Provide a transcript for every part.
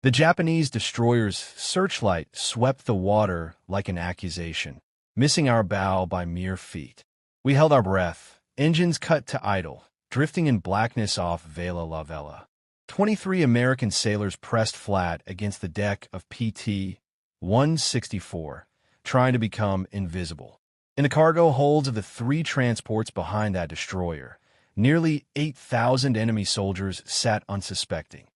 The Japanese destroyer's searchlight swept the water like an accusation, missing our bow by mere feet. We held our breath, engines cut to idle, drifting in blackness off Vela Lavella. 23 American sailors pressed flat against the deck of PT-164, trying to become invisible. In the cargo holds of the three transports behind that destroyer, nearly 8,000 enemy soldiers sat unsuspecting.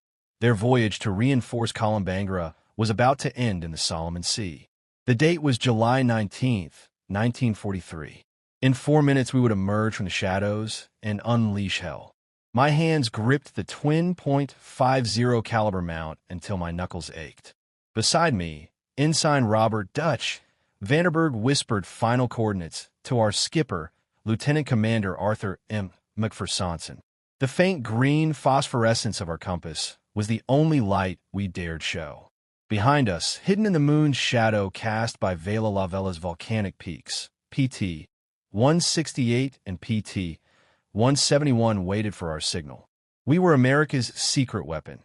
Their voyage to reinforce Kolombangara was about to end in the Solomon Sea. The date was July 19th, 1943. In 4 minutes we would emerge from the shadows and unleash hell. My hands gripped the twin .50 caliber mount until my knuckles ached. Beside me, Ensign Robert Dutch Vanderberg whispered final coordinates to our skipper, Lieutenant Commander Arthur M. McPherson. The faint green phosphorescence of our compass was the only light we dared show. Behind us, hidden in the moon's shadow cast by Vela Lavella's volcanic peaks, PT-168 and PT-171 waited for our signal. We were America's secret weapon.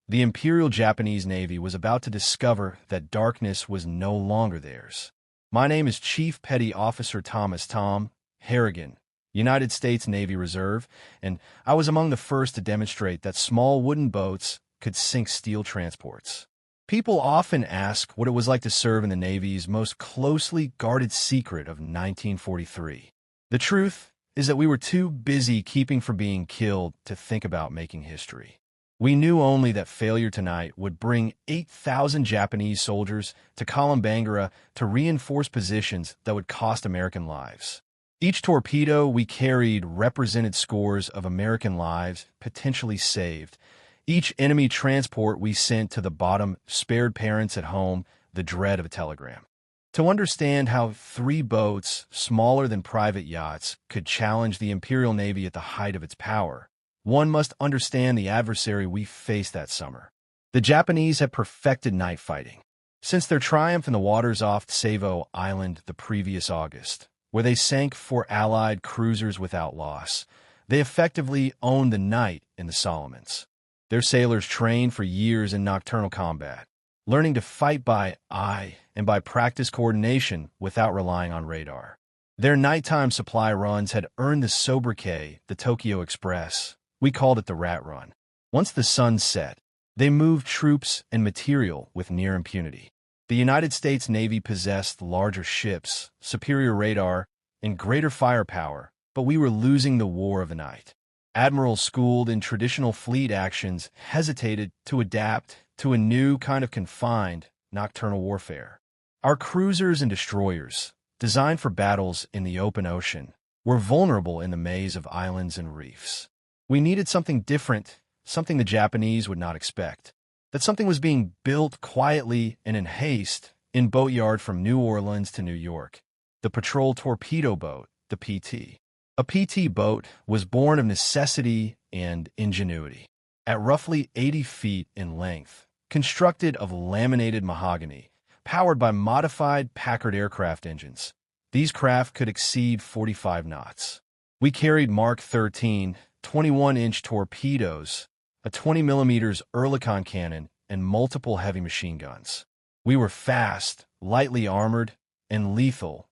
The Imperial Japanese Navy was about to discover that darkness was no longer theirs. My name is Chief Petty Officer Thomas Tom Harrigon, United States Navy Reserve, and I was among the first to demonstrate that small wooden boats could sink steel transports. People often ask what it was like to serve in the Navy's most closely guarded secret of 1943. The truth is that we were too busy keeping from being killed to think about making history. We knew only that failure tonight would bring 8,000 Japanese soldiers to Kolombangara to reinforce positions that would cost American lives. Each torpedo we carried represented scores of American lives potentially saved. Each enemy transport we sent to the bottom spared parents at home the dread of a telegram. To understand how 3 boats, smaller than private yachts, could challenge the Imperial Navy at the height of its power, one must understand the adversary we faced that summer. The Japanese had perfected night fighting. Since their triumph in the waters off Savo Island the previous August, where they sank 4 Allied cruisers without loss, they effectively owned the night in the Solomons. Their sailors trained for years in nocturnal combat, learning to fight by eye and by practice coordination without relying on radar. Their nighttime supply runs had earned the sobriquet, the Tokyo Express. We called it the Rat Run. Once the sun set, they moved troops and material with near impunity. The United States Navy possessed larger ships, superior radar, and greater firepower, but we were losing the war of the night. Admirals schooled in traditional fleet actions hesitated to adapt to a new kind of confined, nocturnal warfare. Our cruisers and destroyers, designed for battles in the open ocean, were vulnerable in the maze of islands and reefs. We needed something different, something the Japanese would not expect. That something was being built quietly and in haste in boatyard from New Orleans to New York. The Patrol Torpedo boat, the PT. A PT boat was born of necessity and ingenuity. At roughly 80 feet in length, constructed of laminated mahogany, powered by modified Packard aircraft engines, these craft could exceed 45 knots. We carried Mark 13 21-inch torpedoes, a 20mm Oerlikon cannon, and multiple heavy machine guns. We were fast, lightly armored, and lethal,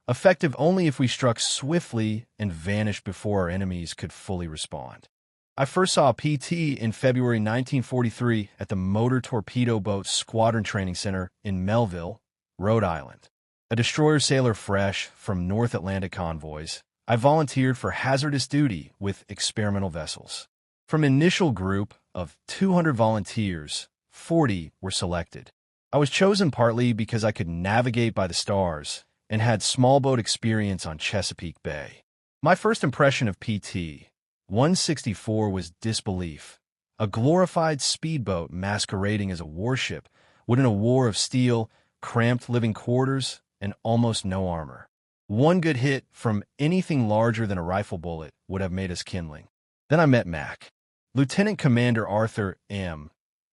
effective only if we struck swiftly and vanished before our enemies could fully respond. I first saw a PT in February 1943 at the Motor Torpedo Boat Squadron Training Center in Melville, Rhode Island. A destroyer sailor fresh from North Atlantic convoys, I volunteered for hazardous duty with experimental vessels. From an initial group of 200 volunteers, 40 were selected. I was chosen partly because I could navigate by the stars and had small boat experience on Chesapeake Bay. My first impression of PT-164 was disbelief. A glorified speedboat masquerading as a warship within a war of steel, cramped living quarters, and almost no armor. One good hit from anything larger than a rifle bullet would have made us kindling. Then I met Mac. Lieutenant Commander Arthur M.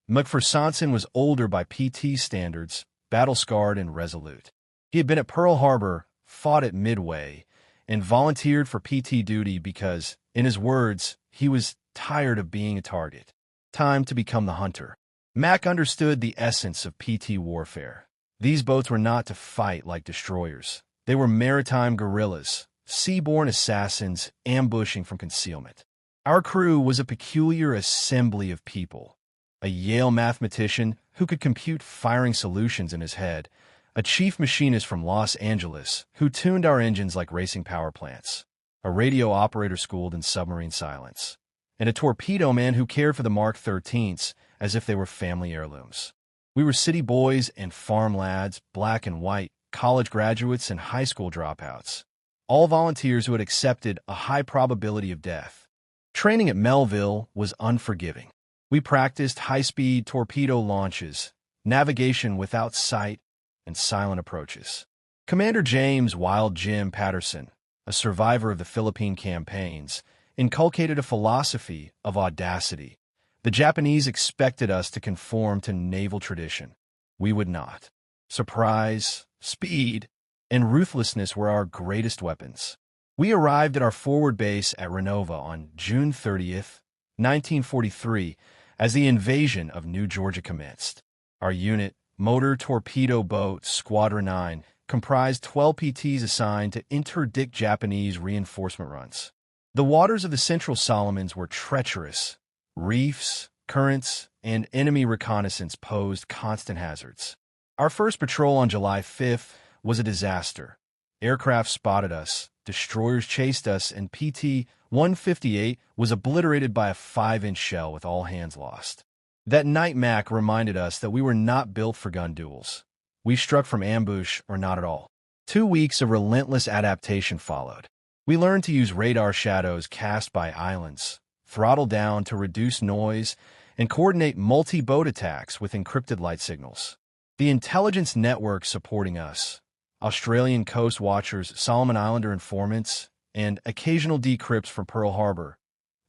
McPherson was older by PT standards, battle-scarred and resolute. He had been at Pearl Harbor, fought at Midway, and volunteered for PT duty because, in his words, he was tired of being a target. Time to become the hunter. Mac understood the essence of PT warfare. These boats were not to fight like destroyers. They were maritime guerrillas, seaborne assassins ambushing from concealment. Our crew was a peculiar assembly of people. A Yale mathematician who could compute firing solutions in his head, a chief machinist from Los Angeles who tuned our engines like racing power plants, a radio operator schooled in submarine silence, and a torpedo man who cared for the Mark 13s as if they were family heirlooms. We were city boys and farm lads, black and white, college graduates and high school dropouts, all volunteers who had accepted a high probability of death. Training at Melville was unforgiving. We practiced high-speed torpedo launches, navigation without sight, and silent approaches. Commander James Wild Jim Patterson, a survivor of the Philippine campaigns, inculcated a philosophy of audacity. The Japanese expected us to conform to naval tradition. We would not. Surprise, speed, and ruthlessness were our greatest weapons. We arrived at our forward base at Renova on June 30th, 1943, as the invasion of New Georgia commenced. Our unit, Motor Torpedo Boat Squadron 9, comprised 12 PTs assigned to interdict Japanese reinforcement runs. The waters of the Central Solomons were treacherous. Reefs, currents, and enemy reconnaissance posed constant hazards. Our first patrol on July 5th was a disaster. Aircraft spotted us, destroyers chased us, and PT-158 was obliterated by a 5-inch shell with all hands lost. That night Mac reminded us that we were not built for gun duels. We struck from ambush or not at all. 2 weeks of relentless adaptation followed. We learned to use radar shadows cast by islands, throttle down to reduce noise, and coordinate multi-boat attacks with encrypted light signals. The intelligence network supporting us, Australian coast watchers, Solomon Islander informants, and occasional decrypts from Pearl Harbor,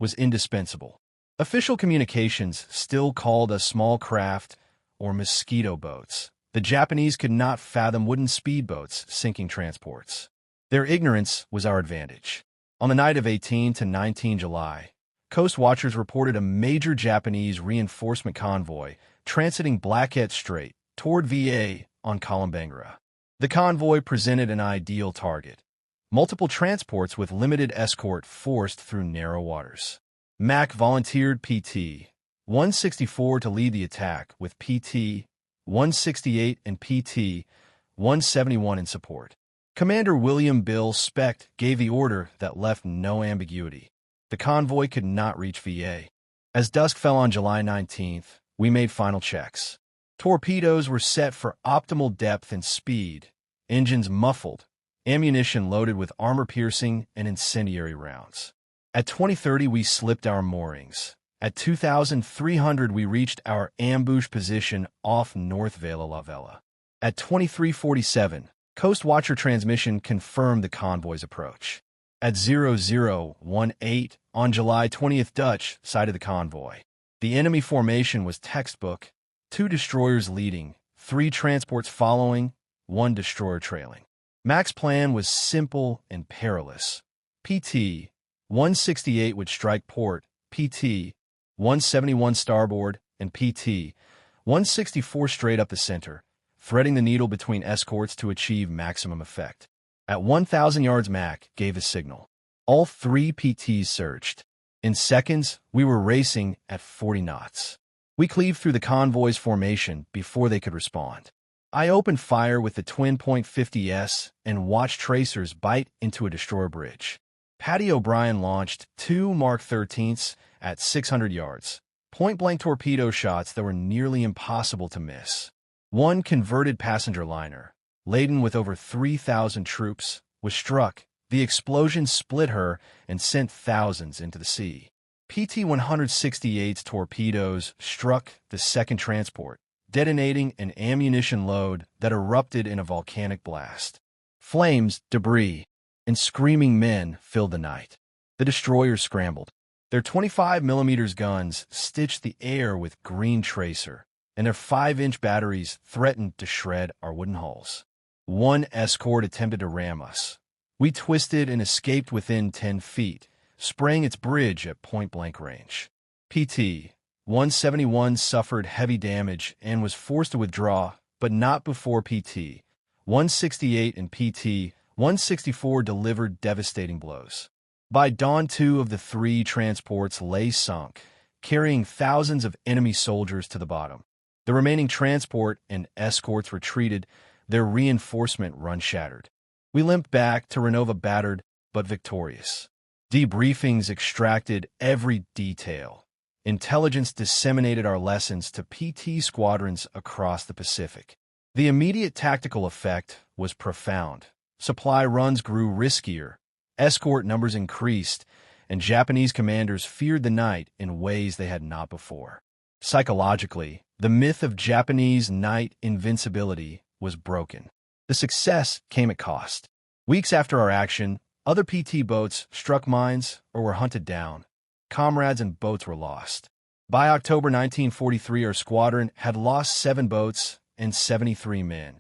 was indispensable. Official communications still called us small craft or mosquito boats. The Japanese could not fathom wooden speedboats sinking transports. Their ignorance was our advantage. On the night of 18 to 19 July, coast watchers reported a major Japanese reinforcement convoy transiting Blackhead Strait toward VA on Kolombangara. The convoy presented an ideal target. Multiple transports with limited escort forced through narrow waters. Mac volunteered PT-164 to lead the attack, with PT-168 and PT-171 in support. Commander William Bill Specht gave the order that left no ambiguity. The convoy could not reach VA. As dusk fell on July 19th, we made final checks. Torpedoes were set for optimal depth and speed, engines muffled, ammunition loaded with armor-piercing and incendiary rounds. At 20:30, we slipped our moorings. At 2,300, we reached our ambush position off North Vela Lavella. At 23:47, Coast Watcher transmission confirmed the convoy's approach. At 0018, on July 20th, Dutch sighted the convoy. The enemy formation was textbook: 2 destroyers leading, 3 transports following, 1 destroyer trailing. Mac's plan was simple and perilous. PT-168 would strike port, PT-171 starboard, and PT-164 straight up the center, threading the needle between escorts to achieve maximum effect. At 1,000 yards, Mac gave the signal. All 3 PTs surged. In seconds, we were racing at 40 knots. We cleaved through the convoy's formation before they could respond. I opened fire with the twin .50s and watched tracers bite into a destroyer bridge. Paddy O'Brien launched 2 Mark 13s at 600 yards, point-blank torpedo shots that were nearly impossible to miss. 1 converted passenger liner, laden with over 3,000 troops, was struck. The explosion split her and sent thousands into the sea. PT-168's torpedoes struck the second transport, detonating an ammunition load that erupted in a volcanic blast. Flames, debris, and screaming men filled the night. The destroyers scrambled. Their 25mm guns stitched the air with green tracer, and their 5-inch batteries threatened to shred our wooden hulls. 1 escort attempted to ram us. We twisted and escaped within 10 feet, spraying its bridge at point-blank range. PT 171 suffered heavy damage and was forced to withdraw, but not before PT 168 and PT 164 delivered devastating blows. By dawn, 2 of the 3 transports lay sunk, carrying thousands of enemy soldiers to the bottom. The remaining transport and escorts retreated, their reinforcement run shattered. We limped back to Renova battered but victorious. Debriefings extracted every detail. Intelligence disseminated our lessons to PT squadrons across the Pacific. The immediate tactical effect was profound. Supply runs grew riskier, escort numbers increased, and Japanese commanders feared the night in ways they had not before. Psychologically, the myth of Japanese night invincibility was broken. The success came at cost. Weeks after our action, other PT boats struck mines or were hunted down. Comrades and boats were lost. By October 1943, our squadron had lost 7 boats and 73 men.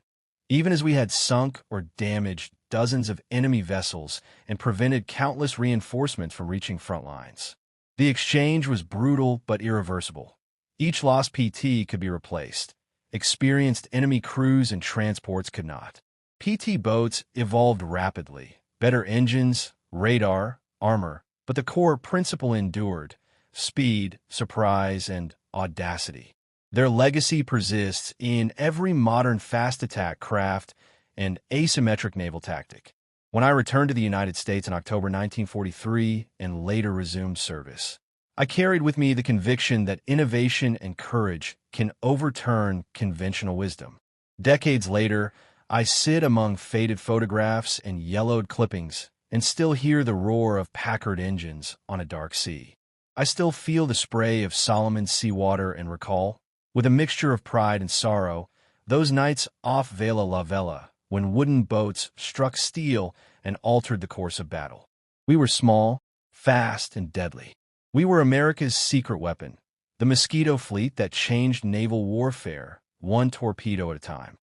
Even as we had sunk or damaged dozens of enemy vessels and prevented countless reinforcements from reaching front lines. The exchange was brutal but irreversible. Each lost PT could be replaced. Experienced enemy crews and transports could not. PT boats evolved rapidly. Better engines, radar, armor, but the core principle endured: speed, surprise, and audacity. Their legacy persists in every modern fast attack craft and asymmetric naval tactic. When I returned to the United States in October 1943 and later resumed service, I carried with me the conviction that innovation and courage can overturn conventional wisdom. Decades later, I sit among faded photographs and yellowed clippings and still hear the roar of Packard engines on a dark sea. I still feel the spray of Solomon's seawater and recall, with a mixture of pride and sorrow, those nights off Vela Lavella when wooden boats struck steel and altered the course of battle. We were small, fast, and deadly. We were America's secret weapon, the mosquito fleet that changed naval warfare, one torpedo at a time.